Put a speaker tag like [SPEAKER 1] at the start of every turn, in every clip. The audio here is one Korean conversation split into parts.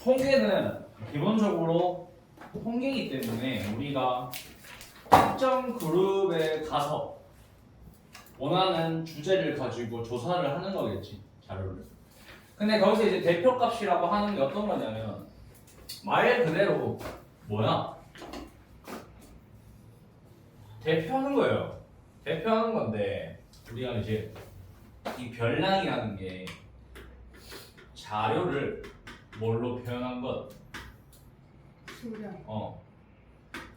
[SPEAKER 1] 통계는 기본적으로 통계이기 때문에 우리가 특정 그룹에 가서 원하는 주제를 가지고 조사를 하는 거겠지, 자료를. 근데 거기서 이제 대표값이라고 하는 게 어떤 거냐면 말 그대로 뭐야? 대표하는 거예요. 대표하는 건데 우리가 이제 이 별량이라는 게 자료를 뭘로 표현한 것?
[SPEAKER 2] 수량.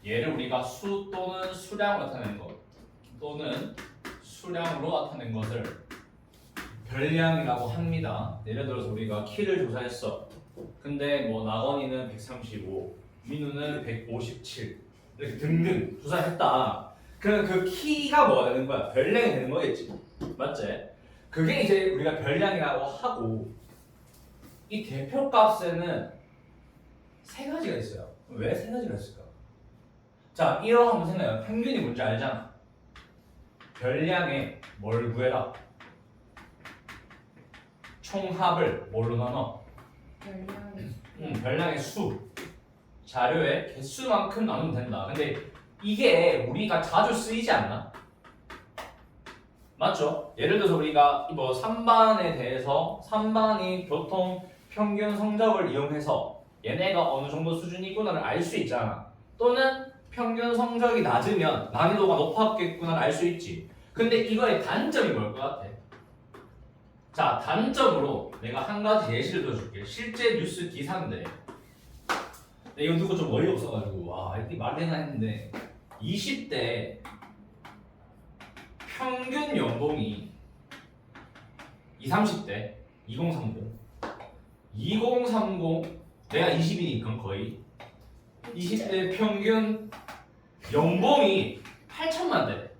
[SPEAKER 1] 얘를 우리가 수 또는 수량으로 나타낸 것 또는 수량으로 나타낸 것을 별량이라고 합니다. 예를 들어서 우리가 키를 조사했어. 근데 뭐 나건이는 135, 민우는 157 이렇게 등등 조사했다. 그럼 그 키가 뭐가 되는 거야? 별량이 되는 거겠지. 맞지? 그게 이제 우리가 별량이라고 하고 이 대표값에는 세 가지가 있어요. 왜 세 가지가 있을까? 자, 이거 한번 생각해요. 평균이 뭔지 알잖아. 별량에 뭘 구해라? 총합을 뭘로 나눠? 별량의 수. 자료의 개수만큼 나누면 된다. 근데 이게 우리가 자주 쓰이지 않나? 맞죠? 예를 들어서 우리가 뭐 3반에 대해서 3반이 교통 평균 성적을 이용해서 얘네가 어느 정도 수준이구나를 알 수 있잖아. 또는 평균 성적이 낮으면 난이도가 높았겠구나를 알 수 있지. 근데 이거의 단점이 뭘 것 같아? 자, 단점으로 내가 한 가지 예시를 들어줄게. 실제 뉴스 기사인데 이거 듣고 좀 어이가 없어가지고 와 이렇게 말해나 했는데 20대 평균 연봉이 30대 2030 내가 20이니까 거의 20대 평균 연봉이 8천만 대.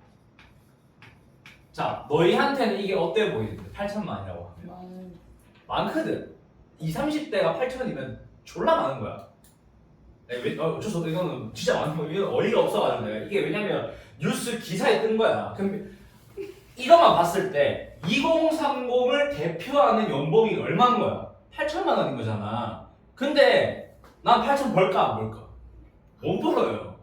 [SPEAKER 1] 자, 너희한테는 이게 어때 보이는데? 8천만이라고 하면 많거든. 30대가 8천이면 졸라 많은 거야. 어쩔 수 없어. 이거는 진짜 많은 거야. 이건 어이가 없어가지고 내가 이게 왜냐면 뉴스 기사에 뜬 거야. 그럼 이것만 봤을 때 2030을 대표하는 연봉이 얼마인 거야? 8천만 원인 거잖아. 근데 난 8천 벌까 안 벌까? 못 벌어요.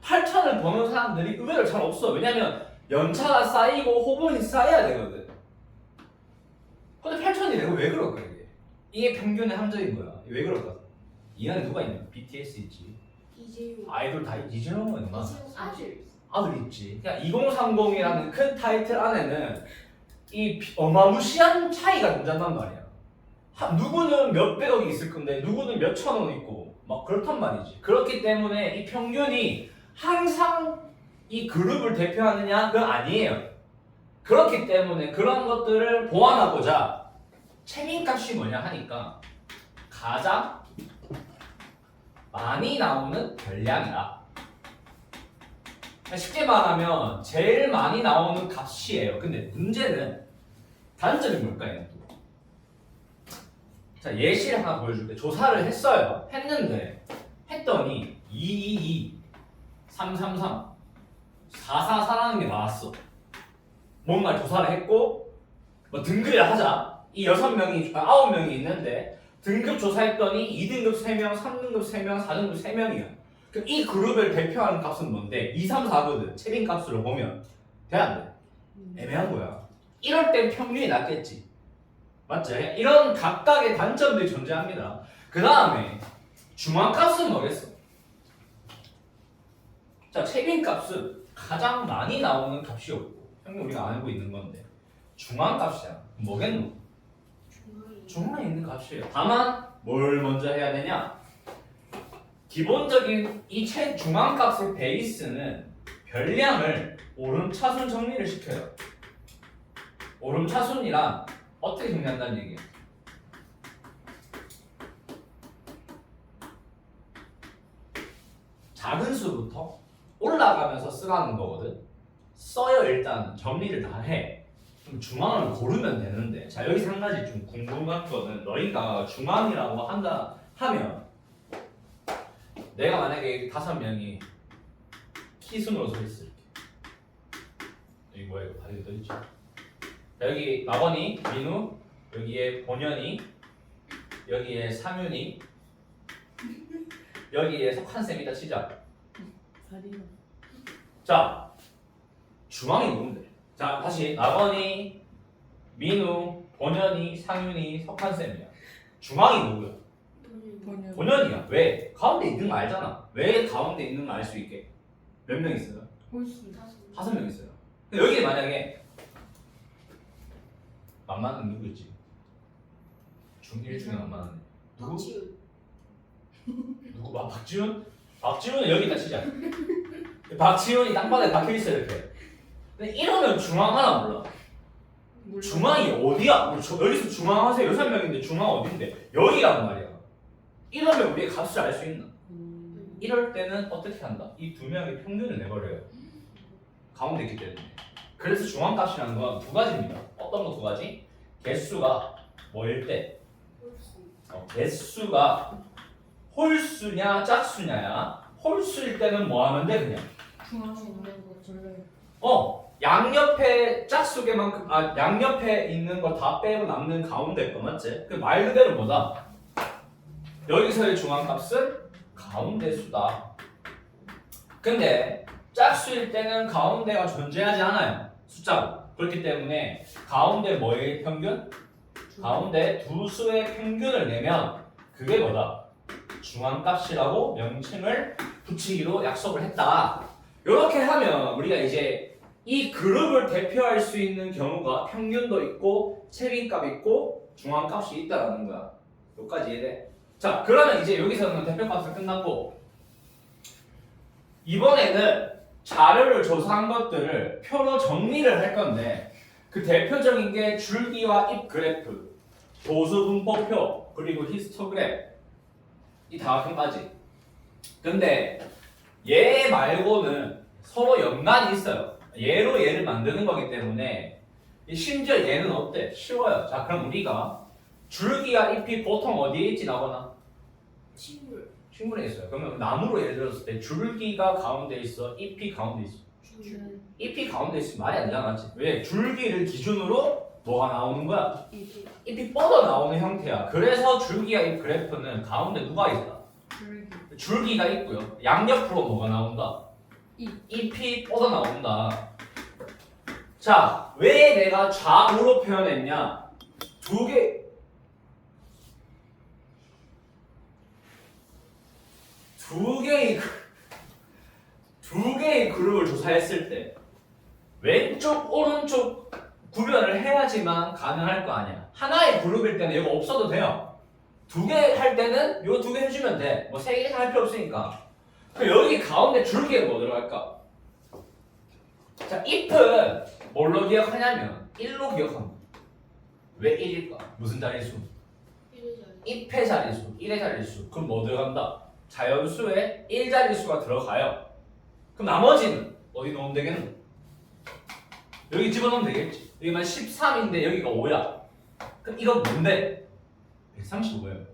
[SPEAKER 1] 8천을 버는 사람들이 의외로 잘 없어. 왜냐면 연차가 쌓이고 호봉이 쌓여야 되거든. 근데 8천이 내가 왜 그럴까 이게? 이게 평균의 함정인 거야. 왜 그럴까? 이 안에 누가 있냐? BTS 있지.
[SPEAKER 2] 이재용.
[SPEAKER 1] 아이돌 다 이재용은 있나?
[SPEAKER 2] 아들.
[SPEAKER 1] 아들 있지. 그러니까 2030이라는 큰 타이틀 안에는 이 어마무시한 차이가 존재한단 말이야. 누구는 몇백억이 있을 건데 누구는 몇천원 있고 막 그렇단 말이지. 그렇기 때문에 이 평균이 항상 이 그룹을 대표하느냐? 그건 아니에요. 그렇기 때문에 그런 것들을 보완하고자 책임값이 뭐냐 하니까 가장 많이 나오는 별량이다. 쉽게 말하면 제일 많이 나오는 값이에요. 근데 문제는 단점이 뭘까요? 자, 예시를 하나 보여줄게. 조사를 했어요. 했더니 222, 333, 444라는 게 나왔어. 뭔가 조사를 했고 뭐 등급을 하자. 이 9명이 있는데 등급 조사했더니 2등급 3명, 3등급 3명, 4등급 3명이야. 그럼 이 그룹을 대표하는 값은 뭔데? 2, 3, 4거든. 채빈 값으로 보면 돼 안 돼? 애매한 거야. 이럴 땐 평균이 낫겠지. 맞지? 이런 각각의 단점들이 존재합니다. 그 다음에 중앙값은 뭐겠어? 자, 채빈값은 가장 많이 나오는 값이었고 평균 우리가 알고 있는 건데 중앙값이잖아. 뭐겠노? 중앙에 있는 값이에요. 다만 뭘 먼저 해야 되냐? 기본적인 이 중앙값의 베이스는 별량을 오름차순 정리를 시켜요. 오름차순이란 어떻게 정리한다는 얘기야? 작은 수부터 올라가면서 쓰라는 거거든. 써요. 일단 정리를 다 해. 그럼 중앙을 고르면 되는데 자 여기서 한 가지 좀 궁금한 거는 너희가 중앙이라고 한다 하면 내가 만약에 5명이 키순으로 서 있어 이렇게. 여기 뭐야 이거 다리 떠 있지? 여기 나건이, 민우, 여기에 본현이, 여기에 상윤이, 여기에 속한 셈이다 치자.
[SPEAKER 2] 다리가.
[SPEAKER 1] 자, 중앙이 누군데? 자, 다시 나건이, 민우, 본현이, 상윤이, 석한 셈이야. 중앙이 누구야?
[SPEAKER 2] 번역.
[SPEAKER 1] 본현이야. 왜? 가운데 있는 거 알잖아. 왜 가운데 있는 거 알 수 있게? 몇 명 있어요?
[SPEAKER 2] 홀수.
[SPEAKER 1] 5명 있어요. 근데 여기 만약에 만만한 누구였지? 중1 중에 만만한 누구?
[SPEAKER 2] 박지훈.
[SPEAKER 1] 누구? 박지훈? 박지훈은 여기다 치자. 박지훈이 땅바닥에 박혀있어 이렇게. 근데 이러면 중앙 하나 몰라.
[SPEAKER 2] 몰라.
[SPEAKER 1] 중앙이 어디야? 여기서 중앙 하세요. 6명인데 중앙 어딘데? 여기란 말이야. 이러면 우리의 값을 알 수 있나? 이럴 때는 어떻게 한다? 이 두 명의 평균을 내버려요. 가운데 있기 때문에. 그래서 중앙값이라는 건 두 가지입니다. 어떤 거 두 가지? 개수가 뭐일 때? 개수가 홀수냐 짝수냐야. 홀수일 때는 뭐 하면 돼 그냥?
[SPEAKER 2] 중앙에 있는 거 몰라요.
[SPEAKER 1] 양옆에 짝수개만큼 양옆에 있는 거 다 빼고 남는 가운데 거 맞지? 그 말 그대로 뭐다? 여기서의 중앙값은 가운데 수다. 근데 짝수일 때는 가운데가 존재하지 않아요. 숫자로. 그렇기 때문에 가운데 뭐의 평균? 가운데 두 수의 평균을 내면 그게 뭐다? 중앙값이라고 명칭을 붙이기로 약속을 했다. 이렇게 하면 우리가 이제 이 그룹을 대표할 수 있는 경우가 평균도 있고 책임값 있고 중앙값이 있다라는 거야. 여기까지 이해돼? 자, 그러면 이제 여기서는 대표값은 끝났고 이번에는 자료를 조사한 것들을 표로 정리를 할 건데 그 대표적인 게 줄기와 잎 그래프, 도수분포표, 그리고 히스토그램 이 다각형까지. 근데 얘 말고는 서로 연관이 있어요. 얘로 얘를 만드는 거기 때문에 심지어 얘는 어때? 쉬워요. 자, 그럼 우리가 줄기와 잎이 보통 어디에 있지 나거나?
[SPEAKER 2] 식물.
[SPEAKER 1] 식물에 있어요. 그러면 나무로 예를 들었을 때 줄기가 가운데 있어, 잎이 가운데 있어.
[SPEAKER 2] 줄.
[SPEAKER 1] 잎이 가운데 있으면 말이 안 되잖아, 맞지? 왜? 줄기를 기준으로 뭐가 나오는 거야?
[SPEAKER 2] 이게
[SPEAKER 1] 잎이 뻗어 나오는 형태야. 그래서 줄기와 잎 그래프는 가운데 누가 있다?
[SPEAKER 2] 줄기.
[SPEAKER 1] 줄기가 있고요. 양옆으로 뭐가 나온다? 잎이 뻗어 나온다. 자, 왜 내가 좌우로 표현했냐? 두 개의 그룹을 조사했을 때 왼쪽 오른쪽 구별을 해야지만 가능할 거 아니야. 하나의 그룹일 때는 이거 없어도 돼요. 두 개 할 때는 이거 두 개 해주면 돼. 뭐 세 개 할 필요 없으니까. 그럼 여기 가운데 줄기에 뭐 들어갈까? 자, 잎은 뭘로 기억하냐면 1로 기억합니다. 왜 1일까? 무슨 자릿수? 잎의 자릿수, 1의 자릿수. 그럼 뭐 들어간다? 자연수에 1자릿수가 들어가요. 그럼 나머지는 어디 넣으면 되겠노? 여기 집어넣으면 되겠지. 여기만 13인데 여기가 5야. 그럼 이건 뭔데? 135예요.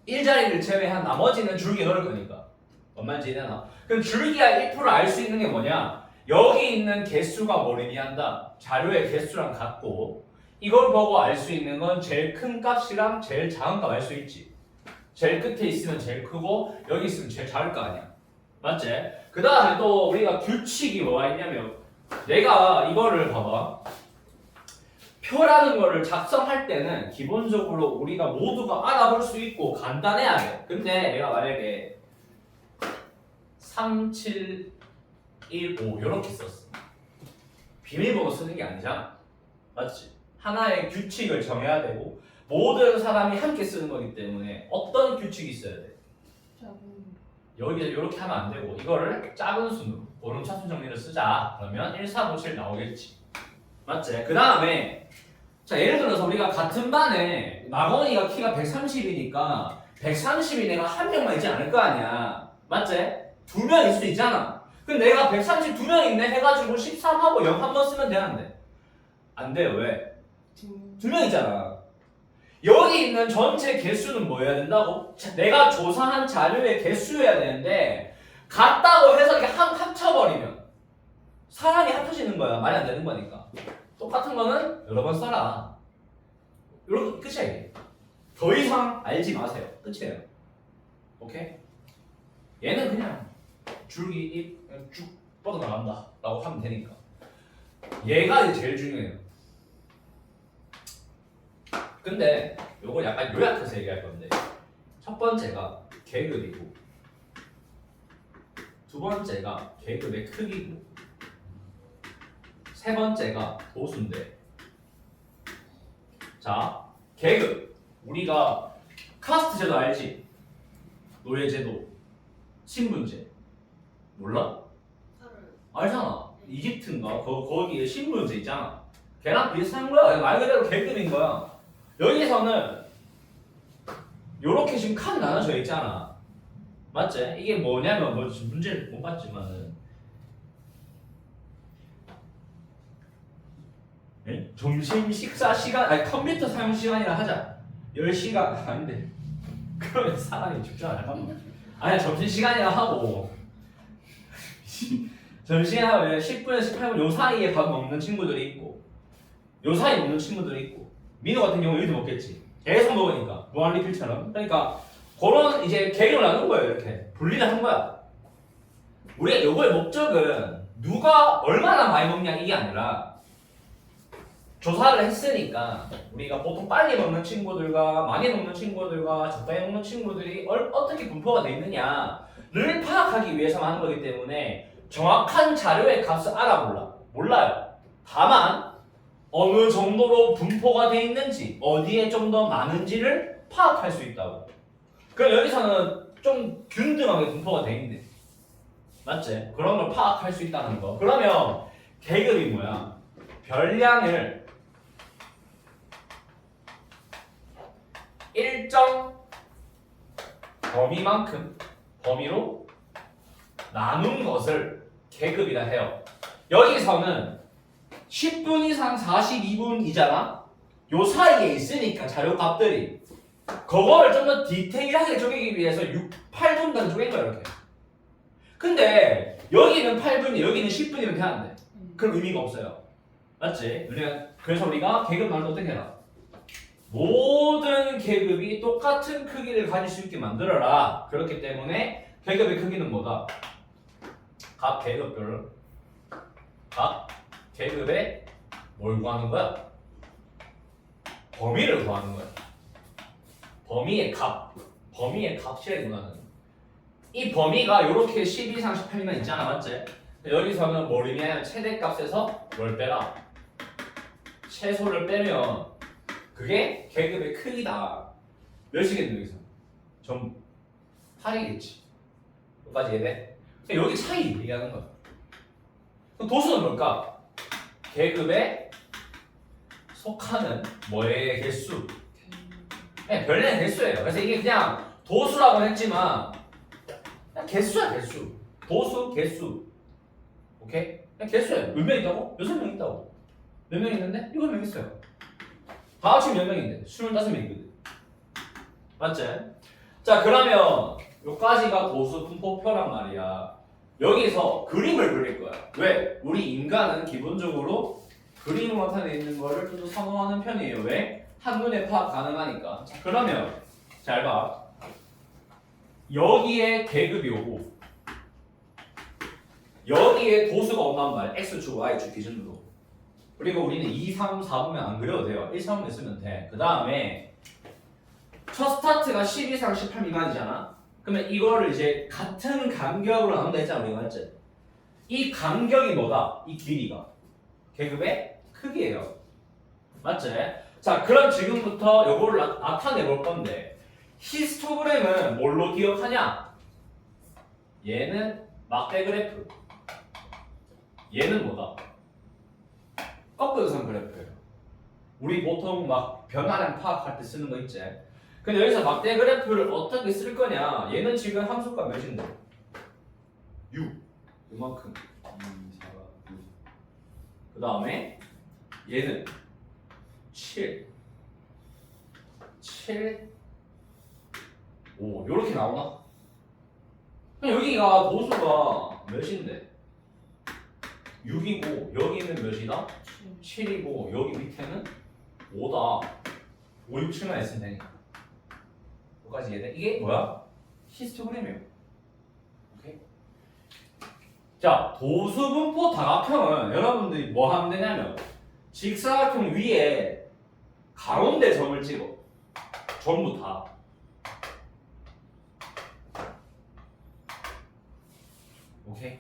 [SPEAKER 1] 1자리를 제외한 나머지는 줄기에 넣을 거니까. 얼마인지 이해되나? 그럼 줄기와 잎으로 알 수 있는 게 뭐냐? 여기 있는 개수가 뭘 의미한다? 자료의 개수랑 같고 이걸 보고 알 수 있는 건 제일 큰 값이랑 제일 작은 값 알 수 있지. 제일 끝에 있으면 제일 크고 여기 있으면 제일 작을 거 아니야. 맞지? 그 다음에 또 우리가 규칙이 뭐가 있냐면 내가 이거를 봐봐. 표라는 거를 작성할 때는 기본적으로 우리가 모두가 알아볼 수 있고 간단해야 돼. 근데 내가 만약에 3, 7, 1, 5 이렇게 썼어. 비밀번호 쓰는 게 아니잖아. 맞지? 하나의 규칙을 정해야 되고 모든 사람이 함께 쓰는 거기 때문에 어떤 규칙이 있어야 돼? 여기 이렇게 하면 안 되고 이거를 작은 순으로 오름차순 정리를 쓰자. 그러면 1, 4, 5, 7 나오겠지. 맞지? 그 다음에 자 예를 들어서 우리가 같은 반에 나건이가 키가 130이니까 130이 내가 한 명만 있지 않을 거 아니야. 맞지? 두 명일 수도 있잖아. 근데 내가 132명 있네 해가지고 13하고 0 한 번 쓰면 되는데 안 돼요. 왜? 두 명 있잖아. 여기 있는 전체 개수는 뭐 해야 된다고? 내가 조사한 자료의 개수여야 되는데 같다고 해서 이렇게 합쳐버리면 사람이 합쳐지는 거야. 말이 안 되는 거니까. 똑같은 거는 여러 번 써라. 이렇게 끝이야 이게. 더 이상 알지 마세요. 끝이에요. 오케이? 얘는 그냥 줄기 잎 그냥 쭉 뻗어나간다 라고 하면 되니까 얘가 이제 제일 중요해요. 근데 요걸 약간 요약해서 얘기할 건데 첫 번째가 계급이고 두 번째가 계급의 크기고 세 번째가 도수인데 자 계급 우리가 카스트 제도 알지? 노예 제도 신분제 몰라? 알잖아. 이집트인가 거기에 신분제 있잖아. 걔랑 비슷한 거야. 말 그대로 계급인 거야. 여기서는 요렇게 지금 칸 나눠져 있잖아. 맞지? 이게 뭐냐면 뭐 지금 문제를 못 봤지만은 점심 식사 시간 아니 컴퓨터 사용 시간이라 하자. 10시간 아닌데 그러면 사람이 집중 안 할까? 아니 점심 시간이라 하고 점심시간에 10분에서 18분 요 사이에 밥 먹는 친구들이 있고 요 사이에 먹는 친구들이 있고 민호 같은 경우 여기도 먹겠지. 계속 먹으니까 무한리필처럼. 그러니까 그런 이제 계획을 나눈 거예요. 이렇게 분리를 한 거야. 우리가 요거의 목적은 누가 얼마나 많이 먹냐 이게 아니라 조사를 했으니까 우리가 보통 빨리 먹는 친구들과 많이 먹는 친구들과 적당히 먹는 친구들이 어떻게 분포가 돼 있느냐를 파악하기 위해서 하는 거기 때문에 정확한 자료의 값을 몰라요. 다만 어느 정도로 분포가 돼 있는지 어디에 좀 더 많은지를 파악할 수 있다고. 그럼 여기서는 좀 균등하게 분포가 돼 있네. 맞지? 그런 걸 파악할 수 있다는 거. 그러면 계급이 뭐야? 별량을 일정 범위로 나눈 것을 계급이라 해요. 여기서는 10분 이상 42분이잖아? 요 사이에 있으니까 자료값들이 그거를 좀 더 디테일하게 쪼개기 위해서 8분간 쪼갠 거야 이렇게. 근데 여기는 8분이 여기는 10분이면 되는데 그럼 의미가 없어요. 맞지? 그래서 우리가 계급 나눌 때 어떻게 해라? 모든 계급이 똑같은 크기를 가질 수 있게 만들어라. 그렇기 때문에 계급의 크기는 뭐다? 각 계급에 뭘 구하는 거야? 범위를 구하는 거야. 범위의 값이라고 구하는. 이 범위가 이렇게 10 이상 18만 있잖아, 맞지? 여기서는 뭘 의미하냐면 최대값에서 뭘 빼라. 최소를 빼면 그게 계급의 크기다. 몇이겠노 여기서? 전부 8이겠지. 여기까지 이해돼? 여기 차이 얘기하는 거야. 그럼 도수는 뭘까? 계급에 속하는 뭐의 개수? 네, 별량의 개수예요. 그래서 이게 그냥 도수라고 했지만 그냥 개수야 개수. 도수, 개수. 오케이? 그냥 개수예요. 몇 명 있다고? 6명 있다고. 몇 명 있는데? 7명 있어요. 다 합치면 몇 명인데? 25명이거든. 맞지? 자 그러면 요까지가 도수 분포표란 말이야. 여기서 그림을 그릴 거야. 왜? 우리 인간은 기본적으로 그림을 나타내 있는 거를 좀 더 선호하는 편이에요. 왜? 한눈에 파악 가능하니까. 자 그러면 잘 봐. 여기에 계급이 오고 여기에 도수가 온단 말이야. X축, Y축 기준으로. 그리고 우리는 2, 3, 4분면 안 그려도 돼요. 1, 3분면 쓰면 돼. 그 다음에 첫 스타트가 10 이상 18 미만이잖아. 그러면 이거를 이제 같은 간격으로 나눈다 했잖아 우리가. 맞지? 이 간격이 뭐다? 이 길이가 계급의 크기예요. 맞지? 자 그럼 지금부터 요거를 나타내 볼 건데 히스토그램은 뭘로 기억하냐? 얘는 막대 그래프, 얘는 뭐다? 꺾은선 그래프예요. 우리 보통 막 변화량 파악할 때 쓰는 거 있지? 근데 여기서 막대 그래프를 어떻게 쓸 거냐? 얘는 지금 함수가 몇인데? 6. 이만큼. 2, 4, 6. 그 다음에 얘는 7. 7. 5. 요렇게 나오나? 그럼 여기가 도수가 몇인데? 6이고 여기는 몇이다? 7이고 여기 밑에는 5다. 5, 6, 7만 했으면 되니까. 여기까지 이해돼? 이게 뭐야? 히스토그램이에요. 오케이? 자, 도수분포 다각형은 여러분들이 뭐 하면 되냐면 직사각형 위에 가운데 점을 찍어. 전부 다. 오케이?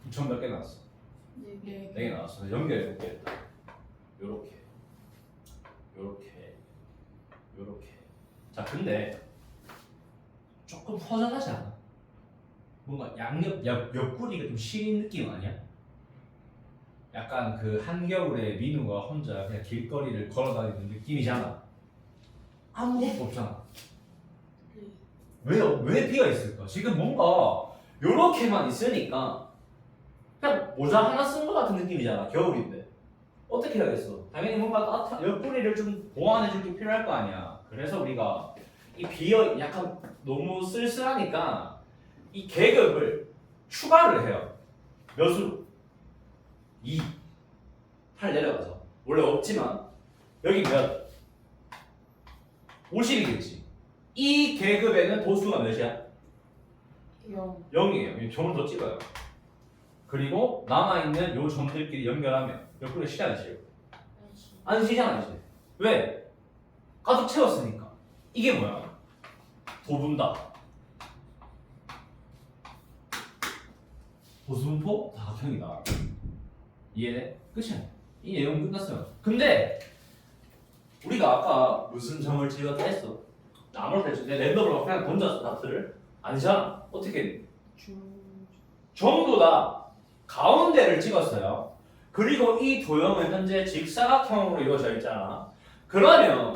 [SPEAKER 1] 점 몇 개 나왔어?
[SPEAKER 2] 네.
[SPEAKER 1] 4개 나왔어. 연결해 볼게 일단. 요렇게. 요렇게. 요렇게. 자, 근데 조금 허전하지 않아? 뭔가 옆구리가 좀 시린 느낌 아니야? 약간 그 한겨울에 민우가 혼자 그냥 길거리를 걸어다니는 느낌이잖아. 아무것도 없잖아. 왜 비가 있을까? 지금 뭔가 요렇게만 있으니까 그냥 모자 하나 쓴 것 같은 느낌이잖아. 겨울인데 어떻게 해야겠어? 당연히 뭔가 따뜻한 옆구리를 좀 보완해줄 게 필요할 거 아니야. 그래서 우리가 이 비어 약간 너무 쓸쓸하니까 이 계급을 추가를 해요. 몇으로? 2. 8 내려가서 원래 없지만 여기 몇? 50이겠지. 이 계급에는 도수가 몇이야?
[SPEAKER 2] 0.
[SPEAKER 1] 0이에요. 점을 더 찍어요. 그리고 남아있는 요 점들끼리 연결하면 옆구리 쉬지 않지? 안 쉬잖아 이제. 왜? 가득 채웠으니까. 이게 뭐야? 도분다. 도수분포 다각형이다. 이해돼? 끝이야. 이 내용 끝났어요. 근데 우리가 아까 무슨 점을 찍었다 했어? 아무렇게나 내 랜덤으로 그냥 던졌어 다트를. 아니잖아. 어떻게 했니? 전부 다 가운데를 찍었어요. 그리고 이 도형은 현재 직사각형으로 이루어져 있잖아. 그러면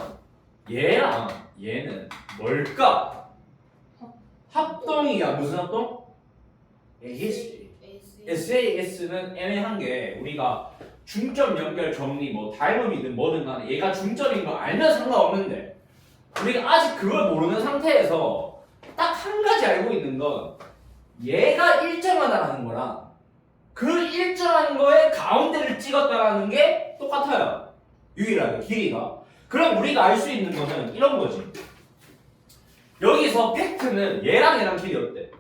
[SPEAKER 1] 얘랑 얘는 뭘까? 합동이야. 무슨 합동? AS. SAS는 애매한 게 우리가 중점 연결 정리 뭐 닮음이든 뭐든 간에 얘가 중점인 거 알면 상관없는데 우리가 아직 그걸 모르는 상태에서 딱 한 가지 알고 있는 건 얘가 일정하다라는 거랑 그 일정한 거에 가운데를 찍었다라는 게 똑같아요. 유일하게 길이가. 그럼 우리가 알 수 있는 거는 이런 거지. 여기서 팩트는 얘랑 길이 어때?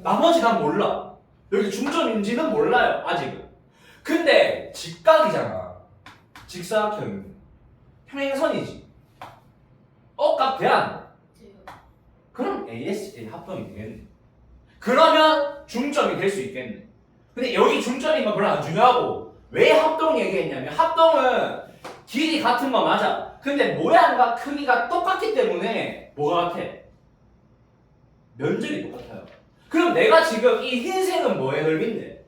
[SPEAKER 1] 나머지 난 몰라. 여기 중점인지는 몰라요 아직은. 근데 직각이잖아. 직사각형은 평행선이지. 억각 대안. 그럼 ASA 합동이 되겠네. 그러면 중점이 될 수 있겠네. 근데 여기 중점이면 별로 안 중요하고 왜 합동 얘기했냐면 합동은 길이 같은 거 맞아. 근데 모양과 크기가 똑같기 때문에 뭐가 같아? 면적이 똑같아요. 그럼 내가 지금 이 흰색은 뭐의 넓이인데?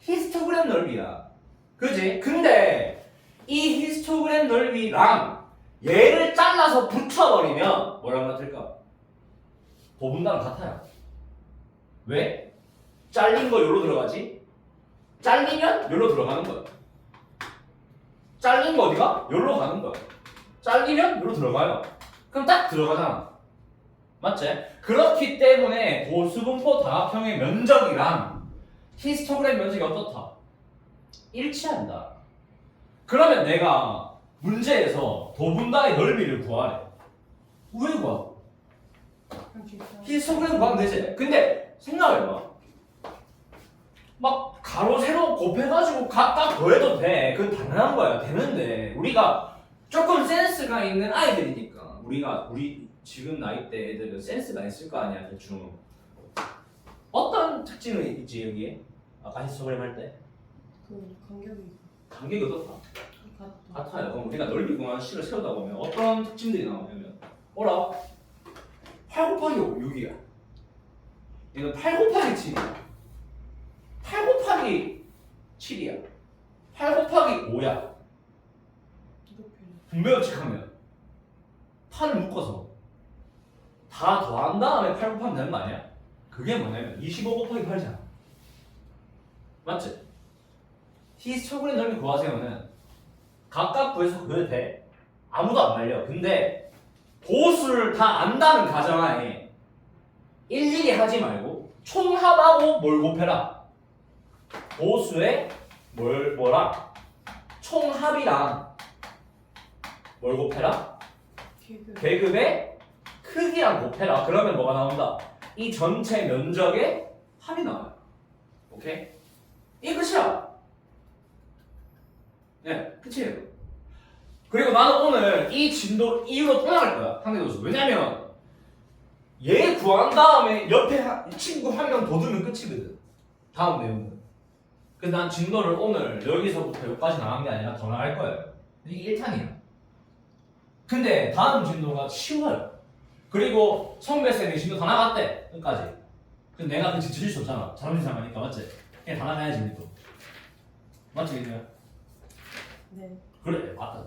[SPEAKER 1] 히스토그램 넓이야. 그지? 근데 이 히스토그램 넓이랑 얘를 잘라서 붙여버리면 뭐랑 같을까? 도분다랑 같아요. 왜? 잘린 거 여기로 들어가지? 잘리면 여기로 들어가는 거야. 잘린 거 어디가? 여기로 가는 거야. 잘리면 여기로 들어가요. 그럼 딱 들어가잖아. 맞지? 그렇기 때문에 도수분포 다각형의 면적이랑 히스토그램 면적이 어떻다? 일치한다. 그러면 내가 문제에서 도분다의 넓이를 구하래. 왜 구하? 히스토그램 구하면 되지. 근데 생각해봐. 막 가로 세로 곱해가지고 각각 더해도 돼. 그건 당연한 거야. 되는데 우리가 조금 센스가 있는 아이들이니까 우리 지금 나이 때 애들은 센스가 있을 거 아니야 대충. 어떤 특징이 있지 여기에? 아까 히스토그램 할 때?
[SPEAKER 2] 그 간격이
[SPEAKER 1] 간격이 어떻다?
[SPEAKER 2] 같다.
[SPEAKER 1] 같아요. 그럼 우리가 넓이 구하는 식을 세우다 보면 어떤 특징들이 나오냐면 뭐라? 8 곱하기 5, 6이야. 얘는 8 곱하기 7이야. 8 곱하기 7이야. 8 곱하기 5야. 분배법칙하면 8을 묶어서 다 더한 다음에 8 곱하면 되는 거 아니야? 그게 뭐냐면 25 곱하기 8이잖아. 맞지? 히스토그램 넓이 구하세요는 각각 구해서 그려도 돼. 아무도 안 말려. 근데 보수를 다 안다는 가정하에 일일이 하지 말고 총합하고 뭘 곱해라. 보수에 뭐랑 총합이랑 뭘 곱해라? 계급의 크기랑 곱해라. 그러면 뭐가 나온다? 이 전체 면적의 합이 나와요. 오케이? 이게 끝이야. 네, 끝이에요. 그리고 나는 오늘 이 진도 이유로 또 나갈 거야. 상대도수. 왜냐면 얘 구한 다음에 옆에 친구 한 명 더 두면 끝이거든. 다음 내용은. 그래서 난 진도를 오늘 여기서부터 여기까지 나간 게 아니라 더 나갈 거예요. 이게 1탄이야. 근데 다음 진도가 쉬워요. 그리고 성배쌤이 진도 다 나갔대. 끝까지. 근데 내가 그 지칠 수 없잖아. 자존심 상하니까 맞지? 그냥 다 나가야지 우리도. 맞지?
[SPEAKER 2] 네.
[SPEAKER 1] 그래 맞다.